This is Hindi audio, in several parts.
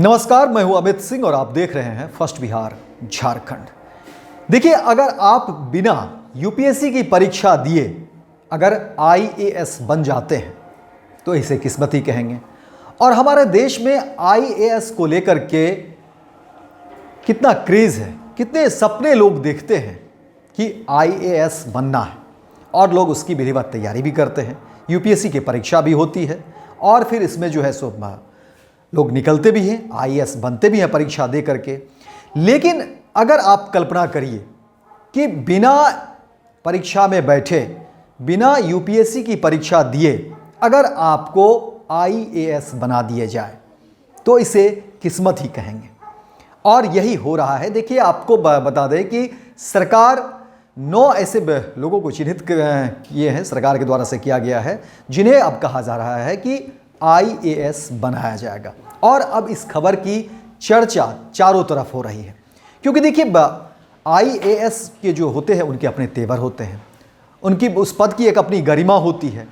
नमस्कार, मैं हूं अमित सिंह और आप देख रहे हैं फर्स्ट बिहार झारखंड। देखिए, अगर आप बिना यूपीएससी की परीक्षा दिए अगर आईएएस बन जाते हैं तो इसे किस्मती कहेंगे। और हमारे देश में आईएएस को लेकर के कितना क्रेज़ है, कितने सपने लोग देखते हैं कि आईएएस बनना है और लोग उसकी विधिवत तैयारी भी करते हैं। यूपीएससी की परीक्षा भी होती है और फिर इसमें जो है सो लोग निकलते भी हैं, आईएएस बनते भी हैं परीक्षा दे करके। लेकिन अगर आप कल्पना करिए कि बिना परीक्षा में बैठे, बिना यूपीएससी की परीक्षा दिए अगर आपको आईएएस बना दिए जाए तो इसे किस्मत ही कहेंगे। और यही हो रहा है। देखिए, आपको बता दें कि सरकार 9 ऐसे लोगों को चिन्हित किए हैं, सरकार के द्वारा से किया गया है, जिन्हें अब कहा जा रहा है कि आईएएस बनाया जाएगा। और अब इस खबर की चर्चा चारों तरफ हो रही है, क्योंकि देखिए आईएएस के जो होते हैं उनके अपने तेवर होते हैं, उनकी उस पद की एक अपनी गरिमा होती है।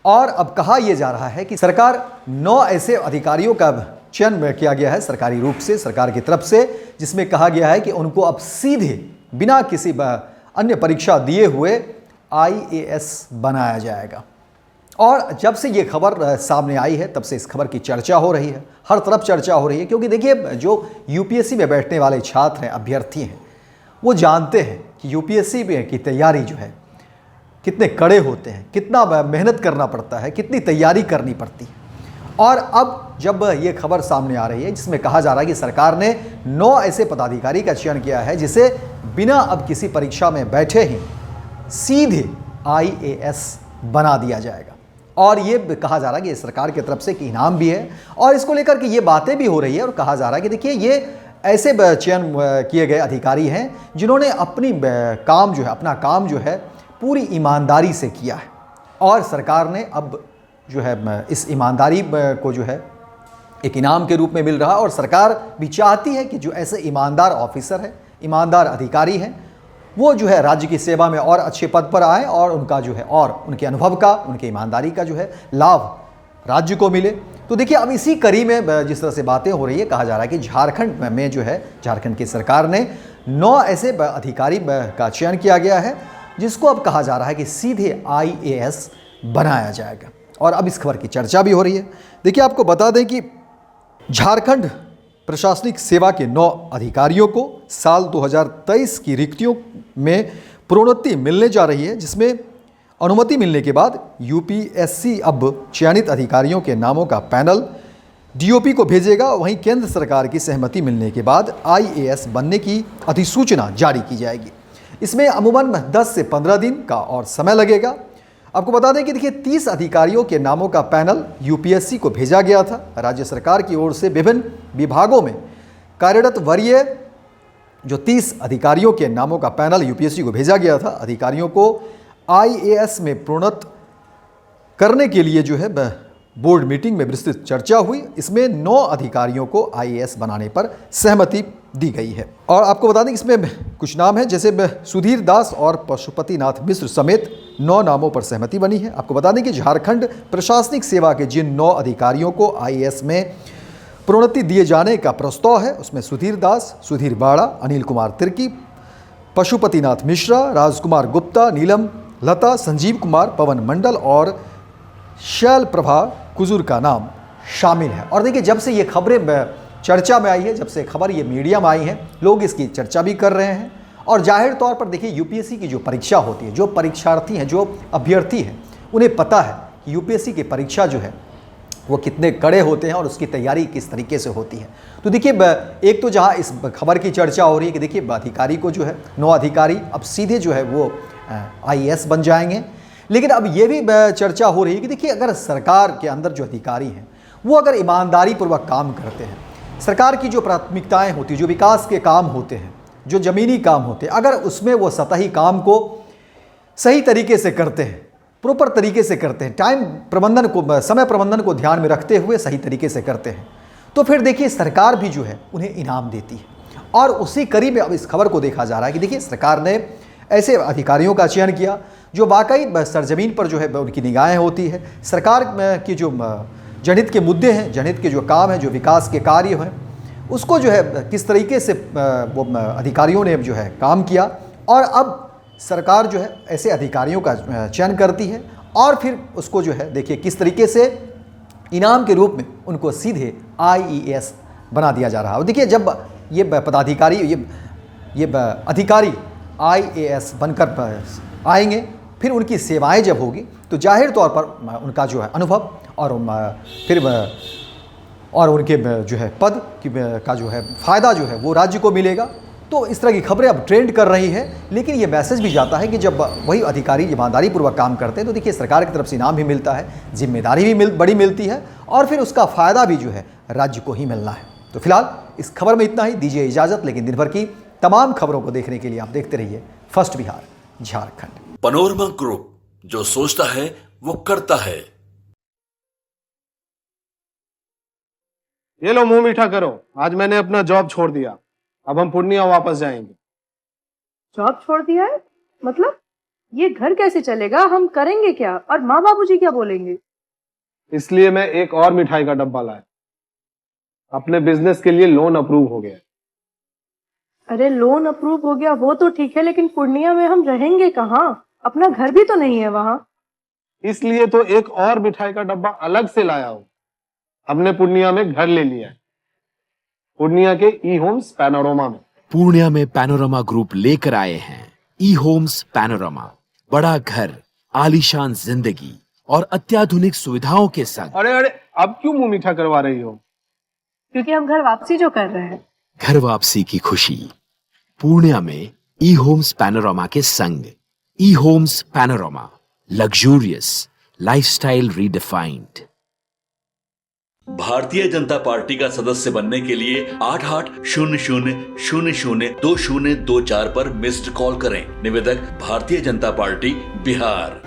और अब कहा यह जा रहा है कि सरकार 9 ऐसे अधिकारियों का चयन किया गया है सरकारी रूप से, सरकार की तरफ से, जिसमें कहा गया है कि उनको अब सीधे बिना किसी अन्य परीक्षा दिए हुए आईएएस बनाया जाएगा। और जब से ये खबर सामने आई है तब से इस खबर की चर्चा हो रही है, हर तरफ चर्चा हो रही है। क्योंकि देखिए, जो यूपीएससी में बैठने वाले छात्र हैं, अभ्यर्थी हैं, वो जानते हैं कि यूपीएससी की तैयारी जो है कितने कड़े होते हैं, कितना मेहनत करना पड़ता है, कितनी तैयारी करनी पड़ती है। और अब जब ये खबर सामने आ रही है जिसमें कहा जा रहा है कि सरकार ने 9 ऐसे पदाधिकारी का चयन किया है जिसे बिना अब किसी परीक्षा में बैठे ही सीधे आईएएस बना दिया जाएगा। और ये कहा जा रहा है कि सरकार की तरफ से कि इनाम भी है, और इसको लेकर के ये बातें भी हो रही है। और कहा जा रहा है कि देखिए, ये ऐसे चयन किए गए अधिकारी हैं जिन्होंने अपना काम जो है पूरी ईमानदारी से किया है। और सरकार ने अब जो है इस ईमानदारी को जो है एक इनाम के रूप में मिल रहा है। और सरकार भी चाहती है कि जो ऐसे ईमानदार ऑफिसर हैं, ईमानदार अधिकारी हैं, वो जो है राज्य की सेवा में और अच्छे पद पर आए और उनका जो है और उनके अनुभव का, उनके ईमानदारी का जो है लाभ राज्य को मिले। तो देखिए, अब इसी कड़ी में जिस तरह से बातें हो रही है, कहा जा रहा है कि झारखंड में जो है झारखंड की सरकार ने 9 ऐसे अधिकारी का चयन किया गया है जिसको अब कहा जा रहा है कि सीधे आईएएस बनाया जाएगा। और अब इस खबर की चर्चा भी हो रही है। देखिए, आपको बता दें कि झारखंड प्रशासनिक सेवा के 9 अधिकारियों को साल 2023 की रिक्तियों में प्रोन्नति मिलने जा रही है, जिसमें अनुमति मिलने के बाद यूपीएससी अब चयनित अधिकारियों के नामों का पैनल डीओपी को भेजेगा। वहीं केंद्र सरकार की सहमति मिलने के बाद आईएएस बनने की अधिसूचना जारी की जाएगी। इसमें अमूमन 10 से 15 दिन का और समय लगेगा। आपको बता दें कि देखिए, 30 अधिकारियों के नामों का पैनल यूपीएससी को भेजा गया था। राज्य सरकार की ओर से विभिन्न विभागों में कार्यरत वरीय जो 30 अधिकारियों के नामों का पैनल यूपीएससी को भेजा गया था, अधिकारियों को आईएएस में प्रोन्नत करने के लिए जो है बोर्ड मीटिंग में विस्तृत चर्चा हुई। इसमें 9 अधिकारियों को आईएएस बनाने पर सहमति दी गई है। और आपको बता दें कि इसमें कुछ नाम हैं, जैसे सुधीर दास और पशुपतिनाथ मिश्र समेत 9 नामों पर सहमति बनी है। आपको बता दें कि झारखंड प्रशासनिक सेवा के जिन 9 अधिकारियों को आईएएस में प्रोन्नति दिए जाने का प्रस्ताव है, उसमें सुधीर दास, सुधीर बाड़ा, अनिल कुमार तिर्की, पशुपतिनाथ मिश्रा, राजकुमार गुप्ता, नीलम लता, संजीव कुमार, पवन मंडल और शैल प्रभा कुजूर का नाम शामिल है। और देखिए, जब से ये खबरें चर्चा में आई है, जब से खबर ये मीडिया में आई है, लोग इसकी चर्चा भी कर रहे हैं। और जाहिर तौर पर देखिए, यूपीएससी की जो परीक्षा होती है, जो परीक्षार्थी हैं, जो अभ्यर्थी हैं, उन्हें पता है कि यूपीएससी की परीक्षा जो है वो कितने कड़े होते हैं और उसकी तैयारी किस तरीके से होती है। तो देखिए, एक तो जहाँ इस खबर की चर्चा हो रही है कि देखिए, अधिकारी को जो है 9 अधिकारी अब सीधे जो है वो आईएएस बन जाएंगे। लेकिन अब ये भी चर्चा हो रही है कि देखिए, अगर सरकार के अंदर जो अधिकारी हैं वो अगर ईमानदारी पूर्वक काम करते हैं, सरकार की जो प्राथमिकताएं होती हैं, जो विकास के काम होते हैं, जो ज़मीनी काम होते हैं, अगर उसमें वो सतही काम को सही तरीके से करते हैं, प्रॉपर तरीके से करते हैं, टाइम प्रबंधन को, समय प्रबंधन को ध्यान में रखते हुए सही तरीके से करते हैं, तो फिर देखिए, सरकार भी जो है उन्हें इनाम देती है। और उसी कड़ी में अब इस खबर को देखा जा रहा है कि देखिए, सरकार ने ऐसे अधिकारियों का चयन किया जो वाकई सरजमीन पर जो है उनकी निगाहें होती है, सरकार की जो जनहित के मुद्दे हैं, जनहित के जो काम हैं, जो विकास के कार्य हैं, उसको जो है किस तरीके से वो अधिकारियों ने जो है काम किया, और अब सरकार जो है ऐसे अधिकारियों का चयन करती है और फिर उसको जो है देखिए किस तरीके से इनाम के रूप में उनको सीधे IAS बना दिया जा रहा है। और देखिए जब ये पदाधिकारी ये अधिकारी IAS बनकर आएंगे, फिर उनकी सेवाएं जब होगी तो जाहिर तौर पर उनका जो है अनुभव और उनके जो है पद का जो है फ़ायदा जो है वो राज्य को मिलेगा। तो इस तरह की खबरें अब ट्रेंड कर रही है, लेकिन ये मैसेज भी जाता है कि जब वही अधिकारी ईमानदारी पूर्वक काम करते हैं तो देखिए सरकार की तरफ से इनाम भी मिलता है, जिम्मेदारी भी बड़ी मिलती है, और फिर उसका फ़ायदा भी जो है राज्य को ही मिलना है। तो फिलहाल इस खबर में इतना ही, दीजिए इजाज़त। लेकिन दिन भर की तमाम खबरों को देखने के लिए आप देखते रहिए first Bihar Jharkhand. Panorama group, जो सोचता है वो करता है। ये लो मुंह मीठा करो, आज मैंने अपना जॉब छोड़ दिया, अब हम पूर्णिया वापस जाएंगे। जॉब छोड़ दिया है? मतलब ये घर कैसे चलेगा? हम करेंगे क्या? और माँ बाबूजी क्या बोलेंगे? इसलिए मैं एक और मिठाई का डब्बा लाया। अपने बिजनेस के लिए लोन अप्रूव हो गया। अरे लोन अप्रूव हो गया वो तो ठीक है, लेकिन पूर्णिया में हम रहेंगे कहाँ? अपना घर भी तो नहीं है वहाँ। इसलिए तो एक और मिठाई का डब्बा अलग से लाया हूँ। हमने पूर्णिया में घर ले लिया है, पूर्णिया के ई-होम्स पैनोरमा में। पूर्णिया में पैनोरमा ग्रुप लेकर आए हैं ई-होम्स पैनोरमा। बड़ा घर, आलीशान जिंदगी और अत्याधुनिक सुविधाओं के संग। अरे अब क्यों मुंह मीठा करवा रही हो? क्योंकि हम घर वापसी जो कर रहे हैं। घर वापसी की खुशी पूर्णिया में ई-होम्स पैनोरमा के संग। ई-होम्स panorama, luxurious lifestyle redefined. Bharatiya Janata party का सदस्य बनने के लिए 8800002024 पर मिस्ड कॉल करें। निवेदक भारतीय जनता पार्टी बिहार।